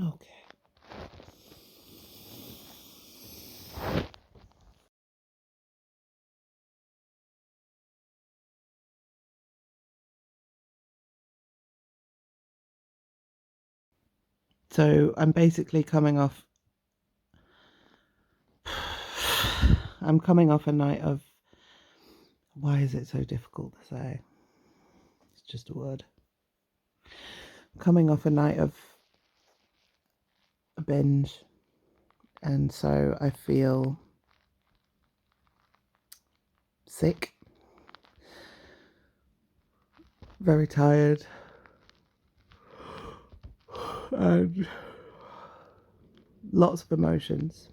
Okay. So I'm basically coming off a night of, why is it so difficult to say? It's just a word. Coming off a night of a binge, and so I feel sick, very tired, and lots of emotions.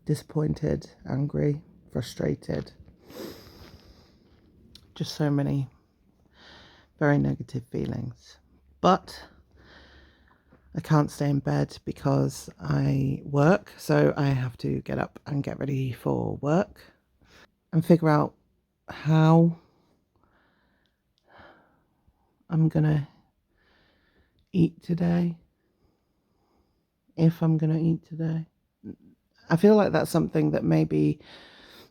Disappointed, angry, frustrated. Just so many very negative feelings. But I can't stay in bed because I work, so I have to get up and get ready for work and figure out how I'm gonna eat today, if I'm gonna eat today. I feel like that's something that maybe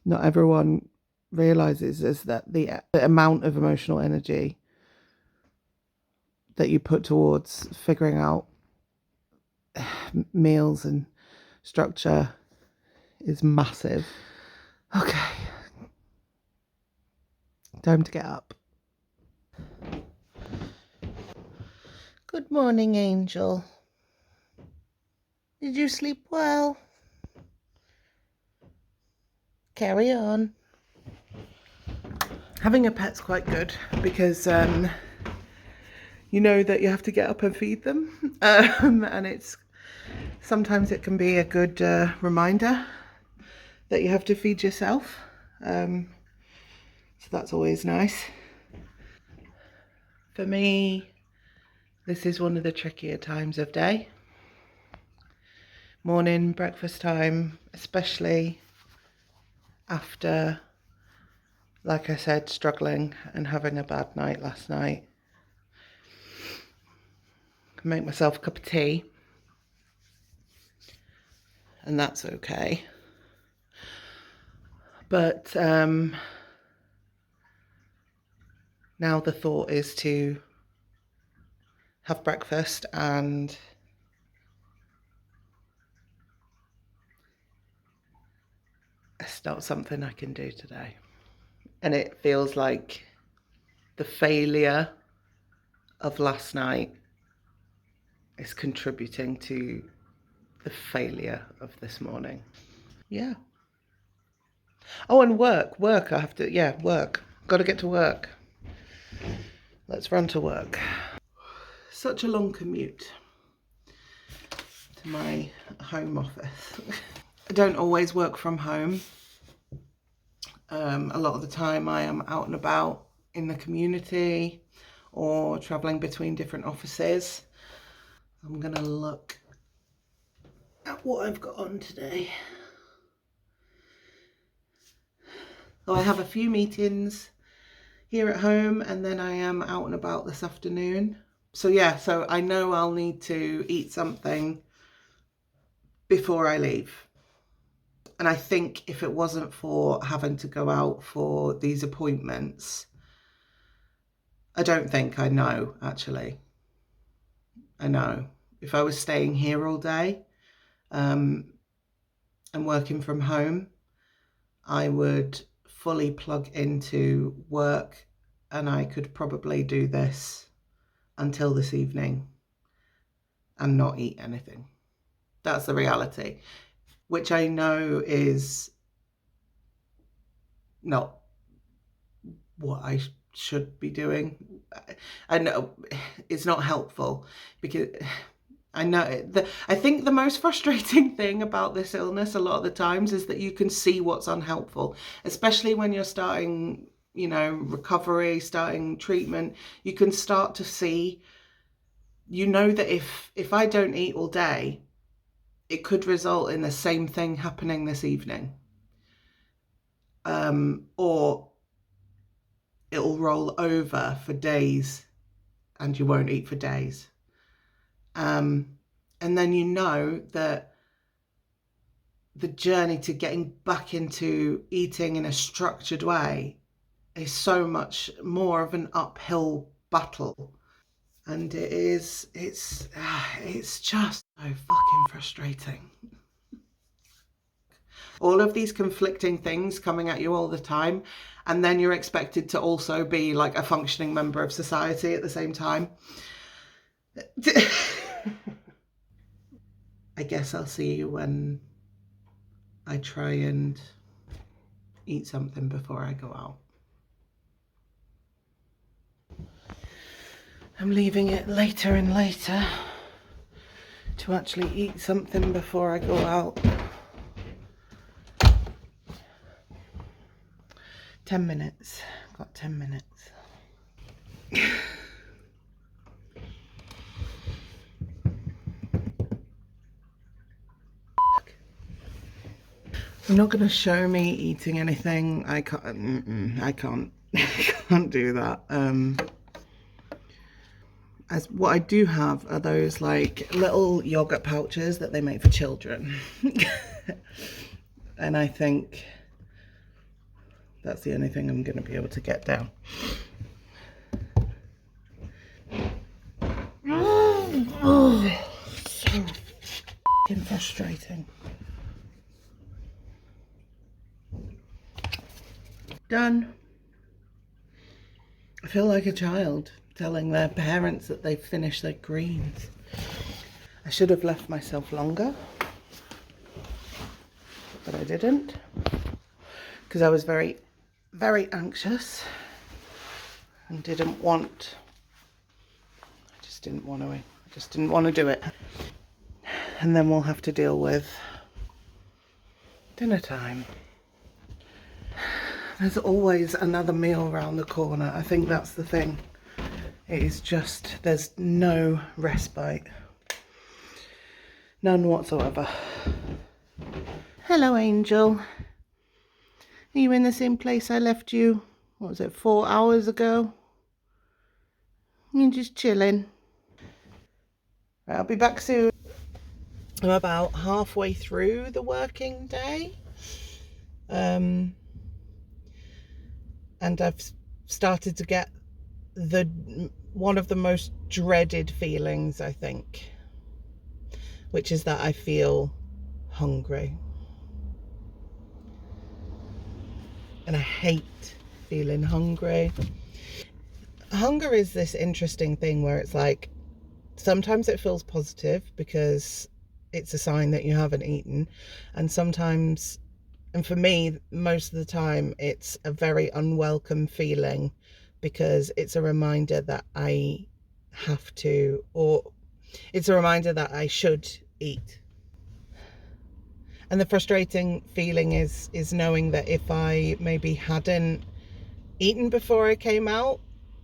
not everyone realizes, is that the amount of emotional energy that you put towards figuring out meals and structure is massive. Okay, time to get up. Good morning, Angel. Did you sleep well? Carry on. Having a pet's quite good because you know that you have to get up and feed them, and it's sometimes it can be a good reminder that you have to feed yourself. So that's always nice. For me, this is one of the trickier times of day. Morning, breakfast time, especially after, like I said, struggling and having a bad night last night. I can make myself a cup of tea, and that's okay. But now the thought is to have breakfast, and it's not something I can do today. And it feels like the failure of last night is contributing to the failure of this morning. Yeah. Oh, and work. I have to, yeah, work. Got to get to work. Let's run to work. Such a long commute to my home office. I don't always work from home. A lot of the time I am out and about in the community or traveling between different offices. I'm going to look at what I've got on today. So I have a few meetings here at home, and then I am out and about this afternoon. So yeah, so I know I'll need to eat something before I leave. And I think if it wasn't for having to go out for these appointments, I don't think I know, actually. I know. If I was staying here all day and working from home, I would fully plug into work, and I could probably do this until this evening and not eat anything. That's the reality, which I know is not what I should be doing. I know it's not helpful because I know I think the most frustrating thing about this illness a lot of the times is that you can see what's unhelpful, especially when you're starting, recovery, starting treatment. You can start to see, that if I don't eat all day, it could result in the same thing happening this evening. Or it'll roll over for days and you won't eat for days. And And then you know that the journey to getting back into eating in a structured way is so much more of an uphill battle. And it's just so fucking frustrating. All of these conflicting things coming at you all the time, and then you're expected to also be like a functioning member of society at the same time. I guess I'll see you when I try and eat something before I go out. I'm leaving it later and later to actually eat something before I go out. 10 minutes. Got 10 minutes. You're not going to show me eating anything. I can't. I can't do that. As what I do have are those like little yogurt pouches that they make for children, and I think that's the only thing I'm going to be able to get down. Oh, so fucking frustrating. Done. I feel like a child telling their parents that they've finished their greens. I should have left myself longer, but I didn't, because I was very, very anxious and didn't want, I just didn't want to do it. And then we'll have to deal with dinner time. There's always another meal around the corner. I think that's the thing. It is just, there's no respite. None whatsoever. Hello, Angel. Are you in the same place I left you, what was it, 4 hours ago? You're just chilling. Right, I'll be back soon. I'm about halfway through the working day. And I've started to get one of the most dreaded feelings, I think, which is that I feel hungry. And I hate feeling hungry. Hunger is this interesting thing where it's like, sometimes it feels positive because it's a sign that you haven't eaten, and sometimes, and for me, most of the time, it's a very unwelcome feeling because it's a reminder that I have to, or it's a reminder that I should eat. And the frustrating feeling is knowing that if I maybe hadn't eaten before I came out,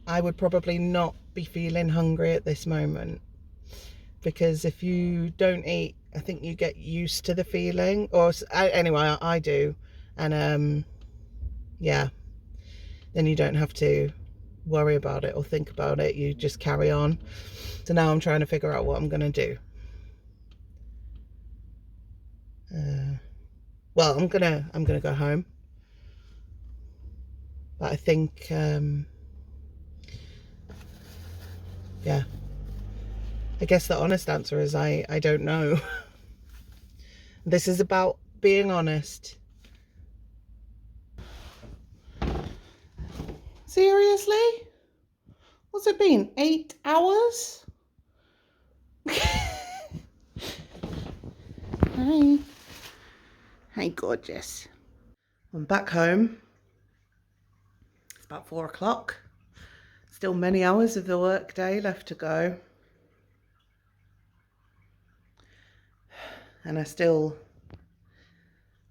I would probably not be feeling hungry at this moment. Because if you don't eat, I think you get used to the feeling, or anyway, I do. And yeah, then you don't have to worry about it or think about it. You just carry on. So now I'm trying to figure out what I'm going to do. Well, I'm gonna go home, but I think yeah, I guess the honest answer is I don't know. This is about being honest. Seriously? What's it been? 8 hours? Hi. Hi, gorgeous. I'm back home. It's about 4 o'clock. Still many hours of the work day left to go. And I still,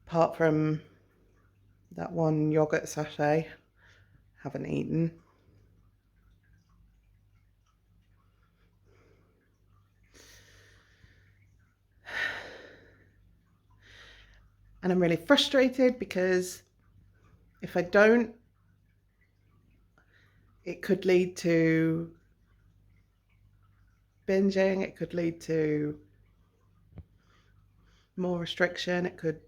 apart from that one yogurt sachet, haven't eaten. And I'm really frustrated because if I don't, it could lead to binging, it could lead to more restriction. It could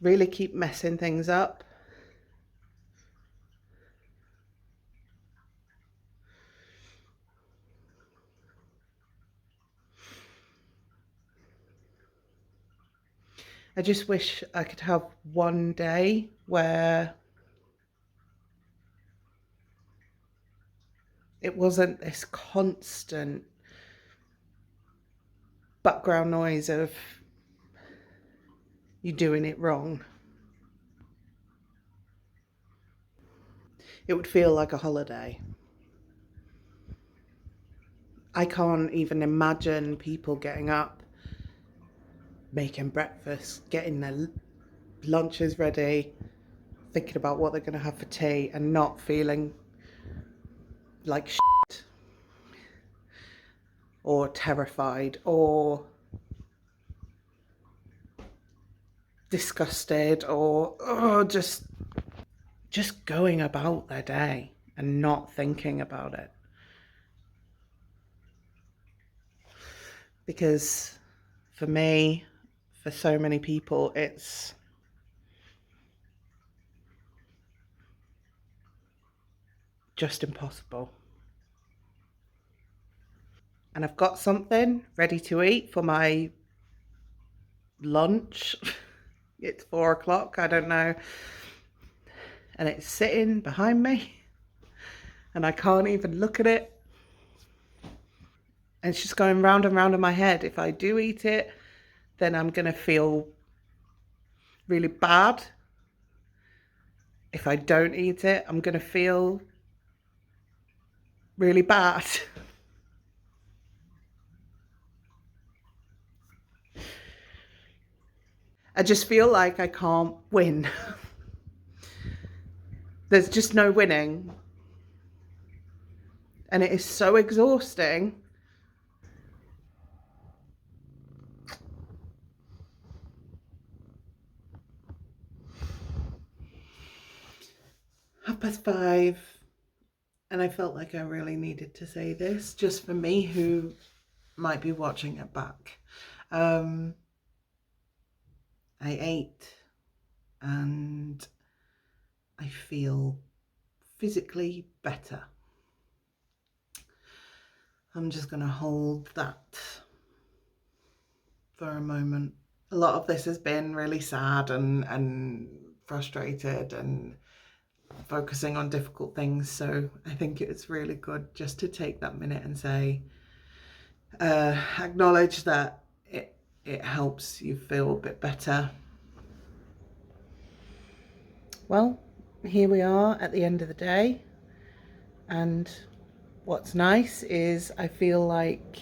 really keep messing things up. I just wish I could have one day where it wasn't this constant background noise of you doing it wrong. It would feel like a holiday. I can't even imagine people getting up, making breakfast, getting their lunches ready, thinking about what they're going to have for tea, and not feeling like shit or terrified or disgusted or just going about their day and not thinking about it. Because for me, for so many people, it's just impossible. And I've got something ready to eat for my lunch. It's 4 o'clock, I don't know. And it's sitting behind me and I can't even look at it. And it's just going round and round in my head. If I do eat it, then I'm going to feel really bad. If I don't eat it, I'm going to feel really bad. I just feel like I can't win. There's just no winning. And it is so exhausting. Half past 5, and I felt like I really needed to say this, just for me who might be watching it back. I ate and I feel physically better. I'm just going to hold that for a moment. A lot of this has been really sad and frustrated and focusing on difficult things. So I think it's really good just to take that minute and say, acknowledge that it helps you feel a bit better. Well, here we are at the end of the day. And what's nice is I feel like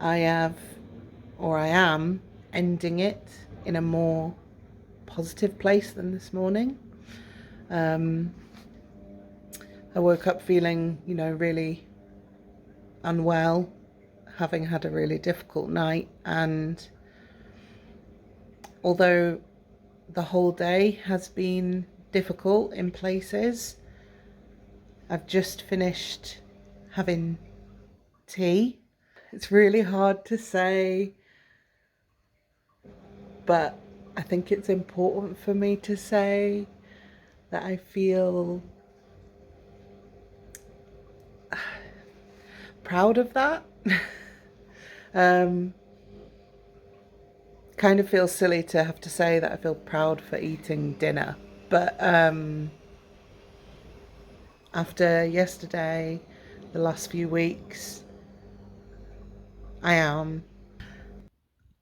I am ending it in a more positive place than this morning. I woke up feeling, really unwell, having had a really difficult night. And although the whole day has been difficult in places, I've just finished having tea. It's really hard to say, but I think it's important for me to say that I feel proud of that. Kind of feels silly to have to say that I feel proud for eating dinner, but after yesterday, the last few weeks, I am.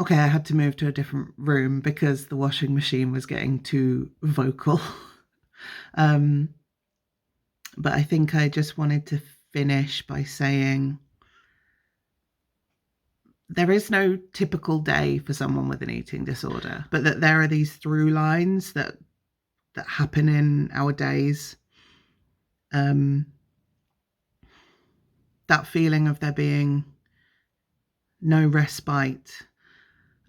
Okay, I had to move to a different room because the washing machine was getting too vocal. But I think I just wanted to finish by saying there is no typical day for someone with an eating disorder, but that there are these through lines that happen in our days. That feeling of there being no respite,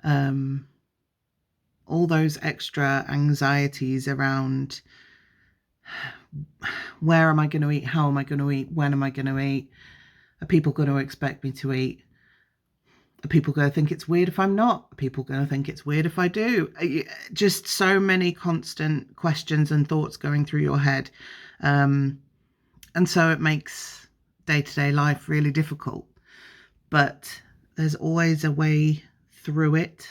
all those extra anxieties around where am I going to eat, how am I going to eat, when am I going to eat, are people going to expect me to eat? Are people going to think it's weird if I'm not? Are people going to think it's weird if I do? Just so many constant questions and thoughts going through your head. And so it makes day-to-day life really difficult. But there's always a way through it.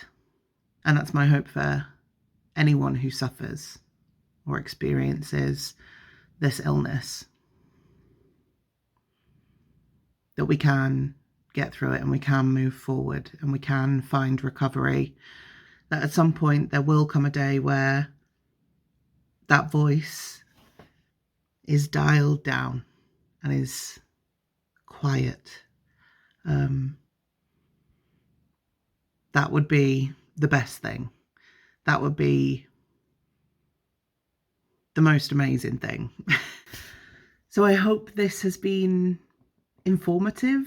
And that's my hope for anyone who suffers or experiences this illness. That we can get through it and we can move forward and we can find recovery. That at some point there will come a day where that voice is dialed down and is quiet. That would be the best thing. That would be the most amazing thing. So I hope this has been informative,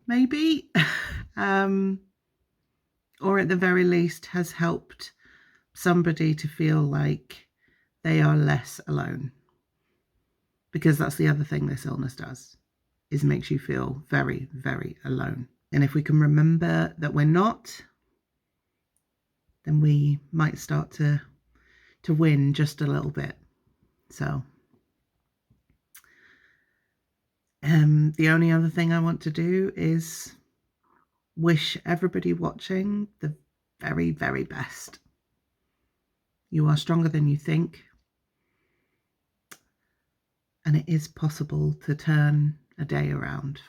maybe, or at the very least has helped somebody to feel like they are less alone. Because that's the other thing this illness does, is makes you feel very, very alone. And if we can remember that we're not, then we might start to win just a little bit. So the only other thing I want to do is wish everybody watching the very, very best. You are stronger than you think. And it is possible to turn a day around.